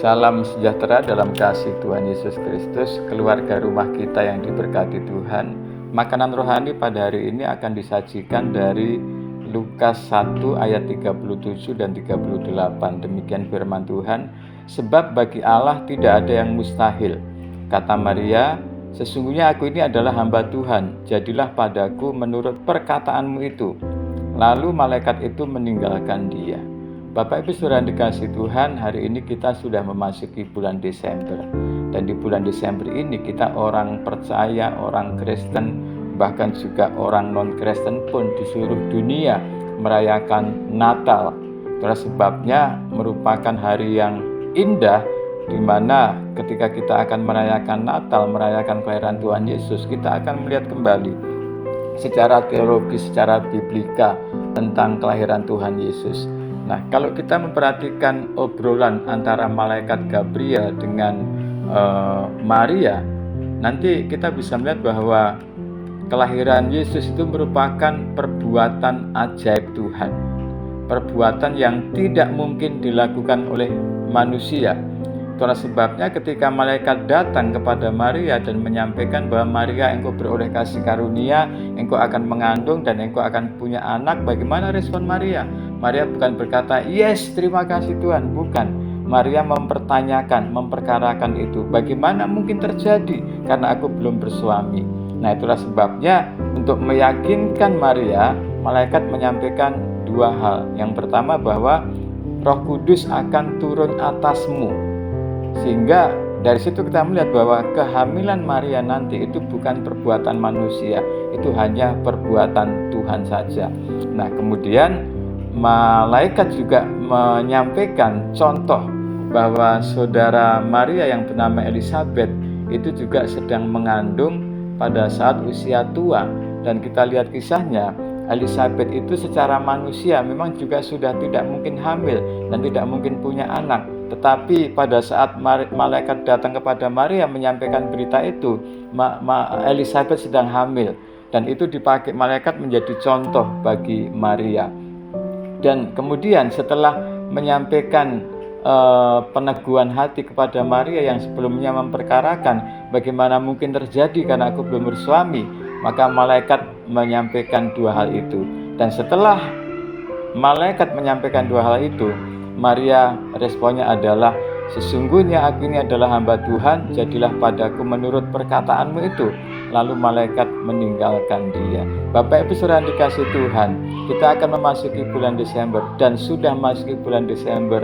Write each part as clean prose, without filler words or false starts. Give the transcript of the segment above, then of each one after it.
Salam sejahtera dalam kasih Tuhan Yesus Kristus, keluarga rumah kita yang diberkati Tuhan. Makanan rohani pada hari ini akan disajikan dari Lukas 1 ayat 37 dan 38. Demikian firman Tuhan, sebab bagi Allah tidak ada yang mustahil. Kata Maria, sesungguhnya aku ini adalah hamba Tuhan, jadilah padaku menurut perkataanmu itu. Lalu malaikat itu meninggalkan dia. Bapak Ibu Saudara dikasih Tuhan, hari ini kita sudah memasuki bulan Desember. Dan di bulan Desember ini kita orang percaya, orang Kristen, bahkan juga orang non-Kristen pun di seluruh dunia merayakan Natal. Itulah sebabnya merupakan hari yang indah, di mana ketika kita akan merayakan Natal, merayakan kelahiran Tuhan Yesus, kita akan melihat kembali secara teologis, secara biblika tentang kelahiran Tuhan Yesus. Nah, kalau kita memperhatikan obrolan antara malaikat Gabriel dengan Maria, nanti kita bisa melihat bahwa kelahiran Yesus itu merupakan perbuatan ajaib Tuhan, perbuatan yang tidak mungkin dilakukan oleh manusia. Itulah sebabnya ketika malaikat datang kepada Maria dan menyampaikan bahwa Maria, engkau beroleh kasih karunia, engkau akan mengandung dan engkau akan punya anak. Bagaimana respon Maria? Maria bukan berkata, yes, terima kasih Tuhan. Bukan. Maria mempertanyakan, memperkarakan itu. Bagaimana mungkin terjadi? Karena aku belum bersuami. Nah, itulah sebabnya untuk meyakinkan Maria, malaikat menyampaikan dua hal. Yang pertama bahwa Roh Kudus akan turun atasmu. Sehingga dari situ kita melihat bahwa kehamilan Maria nanti itu bukan perbuatan manusia, itu hanya perbuatan Tuhan saja. Nah, kemudian malaikat juga menyampaikan contoh bahwa saudara Maria yang bernama Elizabeth itu juga sedang mengandung pada saat usia tua. Dan kita lihat kisahnya, Elizabeth itu secara manusia memang juga sudah tidak mungkin hamil dan tidak mungkin punya anak. Tetapi pada saat malaikat datang kepada Maria menyampaikan berita itu, Elizabeth sedang hamil. Dan itu dipakai malaikat menjadi contoh bagi Maria. Dan kemudian setelah menyampaikan peneguhan hati kepada Maria yang sebelumnya memperkarakan bagaimana mungkin terjadi karena aku belum bersuami, maka malaikat menyampaikan dua hal itu. Dan setelah malaikat menyampaikan dua hal itu, Maria responnya adalah, sesungguhnya aku ini adalah hamba Tuhan, jadilah padaku menurut perkataanmu itu. Lalu malaikat meninggalkan dia. Bapak Ibu Saudara dikasih Tuhan, kita akan memasuki bulan Desember dan sudah memasuki bulan Desember.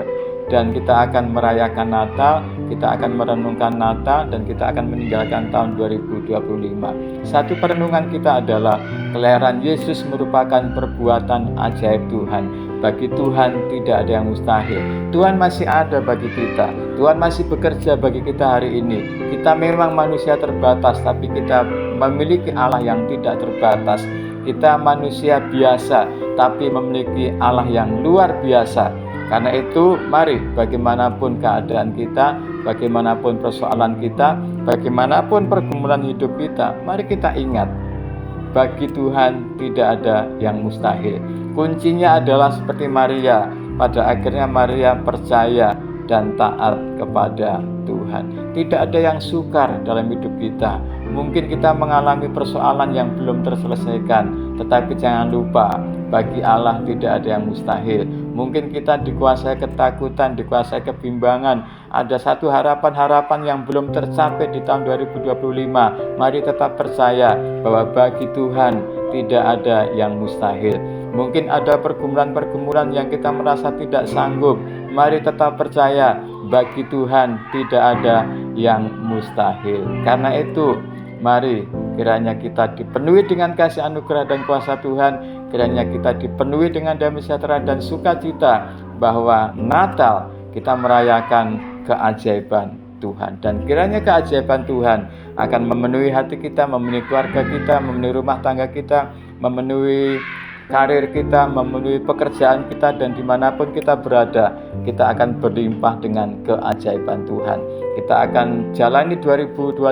Dan kita akan merayakan Natal, kita akan merenungkan Natal, dan kita akan meninggalkan tahun 2025. Satu perenungan kita adalah kelahiran Yesus merupakan perbuatan ajaib Tuhan. Bagi Tuhan tidak ada yang mustahil. Tuhan masih ada bagi kita. Tuhan masih bekerja bagi kita hari ini. Kita memang manusia terbatas, tapi kita memiliki Allah yang tidak terbatas. Kita manusia biasa, tapi memiliki Allah yang luar biasa. Karena itu, mari bagaimanapun keadaan kita, bagaimanapun persoalan kita, bagaimanapun pergumulan hidup kita, mari kita ingat, bagi Tuhan tidak ada yang mustahil. Kuncinya adalah seperti Maria. Pada akhirnya Maria percaya dan taat kepada Tuhan. Tidak ada yang sukar dalam hidup kita. Mungkin kita mengalami persoalan yang belum terselesaikan, tetapi jangan lupa, bagi Allah tidak ada yang mustahil. Mungkin kita dikuasai ketakutan, dikuasai kebimbangan, ada satu harapan-harapan yang belum tercapai di tahun 2025. Mari tetap percaya bahwa bagi Tuhan tidak ada yang mustahil. Mungkin ada pergumulan-pergumulan yang kita merasa tidak sanggup. Mari tetap percaya, bagi Tuhan tidak ada yang mustahil. Karena itu, mari kiranya kita dipenuhi dengan kasih anugerah dan kuasa Tuhan. Kiranya kita dipenuhi dengan damai sejahtera dan sukacita bahwa Natal kita merayakan keajaiban Tuhan. Dan kiranya keajaiban Tuhan akan memenuhi hati kita, memenuhi keluarga kita, memenuhi rumah tangga kita, memenuhi karir kita, memenuhi pekerjaan kita, dan dimanapun kita berada, kita akan berlimpah dengan keajaiban Tuhan. Kita akan jalani 2025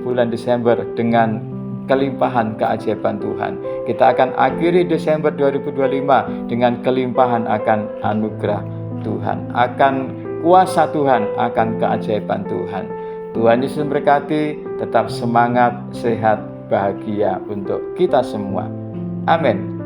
bulan Desember dengan kelimpahan keajaiban Tuhan. Kita akan akhiri Desember 2025 dengan kelimpahan akan anugerah Tuhan. Akan kuasa Tuhan, akan keajaiban Tuhan. Tuhan Yesus memberkati, tetap semangat, sehat, bahagia untuk kita semua. Amin.